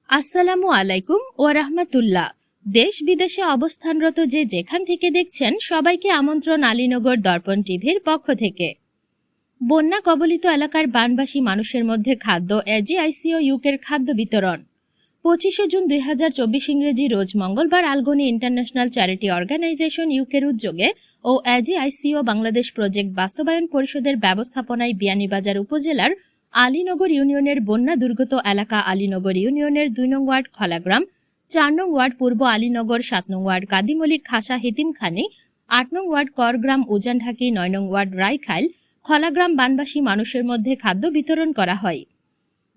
আসসালামু আলাইকুম ওয়া রাহমাতুল্লাহ। দেশ বিদেশে অবস্থানরত যে যেখান থেকে দেখছেন সবাইকে আমন্ত্রণ আলীনগর দর্পণ টিভির পক্ষ থেকে। বন্যা কবলিত এলাকার বানবাসী মানুষের মধ্যে খাদ্য এজিআইসিও ইউকের খাদ্য বিতরণ। 25 জুন 2024 ইংরেজি রোজ মঙ্গলবার আলগনি ইন্টারন্যাশনাল চ্যারিটি অর্গানাইজেশন ইউকের উদ্যোগে ও এজিআইসিও বাংলাদেশ প্রজেক্ট বাস্তবায়ন পরিষদের ব্যবস্থাপনায় বিয়ানীবাজার উপজেলার আলীনগর ইউনিয়নের বন্যা দুর্গত এলাকা আলীনগর ইউনিয়নের 2 নং ওয়ার্ড খলাগ্রাম, 4 নং ওয়ার্ড পূর্ব আলীনগর, 7 নং ওয়ার্ড কাদিমলিক খাসা হেতিমখানি, 8 নং ওয়ার্ড করগ্রাম উজানঢাকি, 9 নং ওয়ার্ড রাইখাইল খলাগ্রাম বানবাসী মানুষের মধ্যে খাদ্য বিতরণ করা হয়।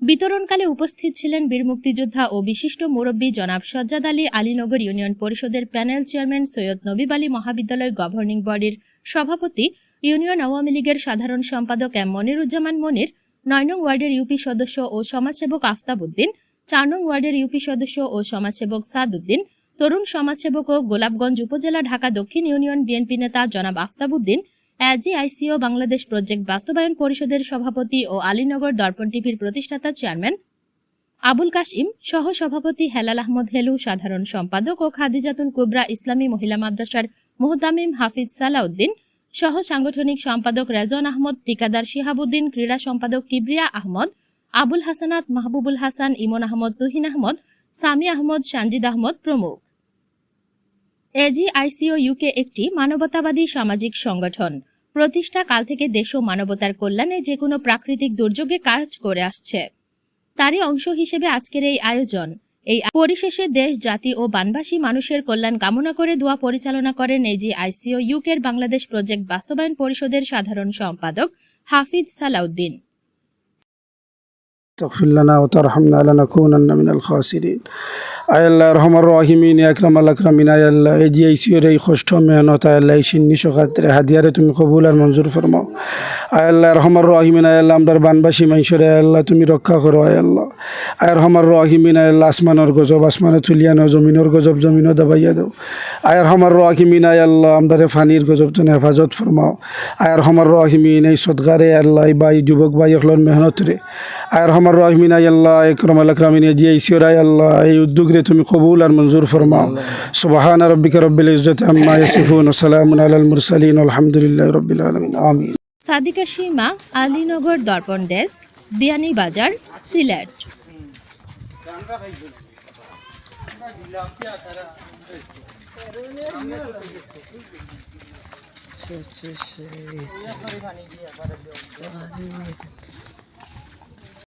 বিতরণকালে উপস্থিত ছিলেন বীর মুক্তিযোদ্ধা ও বিশিষ্ট মুরব্বী জনাব সজ্জাদ আলী, আলীনগর ইউনিয়ন পরিষদের প্যানেল চেয়ারম্যান সৈয়দ নবীব আলী, মহাবিদ্যালয় গভর্নিং বডির সভাপতি, ইউনিয়ন আওয়ামী লীগের সাধারণ সম্পাদক এম মনিরুজ্জামান মনির, 9 নং ওয়ার্ডের ইউপি সদস্য ও সমাজসেবক আফতাব উদ্দিন, 4 নং ওয়ার্ডের ইউপি সদস্য ও সমাজসেবক সাদ উদ্দিন, তরুণ সমাজসেবক ও গোলাপগঞ্জ উপজেলা ঢাকা দক্ষিণ ইউনিয়ন বিএনপি নেতা জনাব আফতাব উদ্দিন, এজিআইসিও বাংলাদেশ প্রজেক্ট বাস্তবায়ন পরিষদের সভাপতি ও আলীনগর দর্পণ টিভির প্রতিষ্ঠাতা চেয়ারম্যান আবুল কাসিম, সহ সভাপতি হেলাল আহমদ হেলু, সাধারণ সম্পাদক ও খাদিজাতুল কুবরা ইসলামী মহিলা মাদ্রাসার মুহতামিম হাফিজ সালাউদ্দিন, সহ সাংগঠনিক সম্পাদক রেজন আহমদ, ঠিকাদার শিহাবুদ্দিন, ক্রীড়া সম্পাদক কিবরিয়া আহমদ, আবুল হাসানাত, মাহবুবুল হাসান, ইমন আহমদ, তুহিন আহমদ, সামি আহমদ, সানজিদ আহমদ প্রমুখ। এজিআইসিও ইউকে একটি মানবতাবাদী সামাজিক সংগঠন। প্রতিষ্ঠা কাল থেকে দেশ ও মানবতার কল্যাণে যে কোনো প্রাকৃতিক দুর্যোগে কাজ করে আসছে। তারই অংশ হিসেবে আজকের এই আয়োজন। এই পরিশেষে দেশ, জাতি ও বানবাসী মানুষের কল্যাণ কামনা করে দোয়া পরিচালনা করেন এজিআইসিও ইউকের বাংলাদেশ প্রজেক্ট বাস্তবায়ন পরিষদের সাধারণ সম্পাদক হাফিজ সালাউদ্দিন। تغفر لنا وترحمنا لنكونن من الخاسرين আয় আল্লাহ রহমান রহিমিন আকরাম আল আকরামিন আয় আল্লাহ এজিআইসিওর এই কষ্ট মেহনত আয় আল্লাহ এই সিন্নি সখাত্রে হাদিয়ারে তুমি কবুল আর মঞ্জুর ফরমাও। আয় আল্লাহ রহমান রহিমিন আয় আল্লাহ আমদার বানবাসী মাইশরে আয় আল্লাহ তুমি রক্ষা করো। আয় আল্লাহ আয় রহমান রহিমিন আয় আল্লাহ আসমানের গজব আসমানে তুলিয়া নাও, জমিনের গজব জমিনও দাবাইয়া দাও। আয় রহমান রহিমিন আয় আল্লাহ আমদারে ফানির গজব তুমি হেফাজত ফরমাও। আয় রহমান রহিমিন এই সদগারে আল্লাহ বাই যুবক ভাই হলন মেহনত রে আয় রহমান রহিমিন আয় আল্লাহ আকরাম আল আকরামিন এজিআইসিওর আয় আল্লাহ এই উদ্যোগে তুমি কবুল আর মঞ্জুর ফরমাও। সুবহান রাব্বিকা রব্বিল ইজ্জাতি আম্মা ইয়াসিফুন ওয়া সালামুন আলাল মুরসালিন আলহামদুলিল্লাহি রাব্বিল আলামিন আমিন। সাদিকা সীমা, আলীনগর দর্পণ ডেস্ক, বিয়ানীবাজার, সিলেট। अच्छा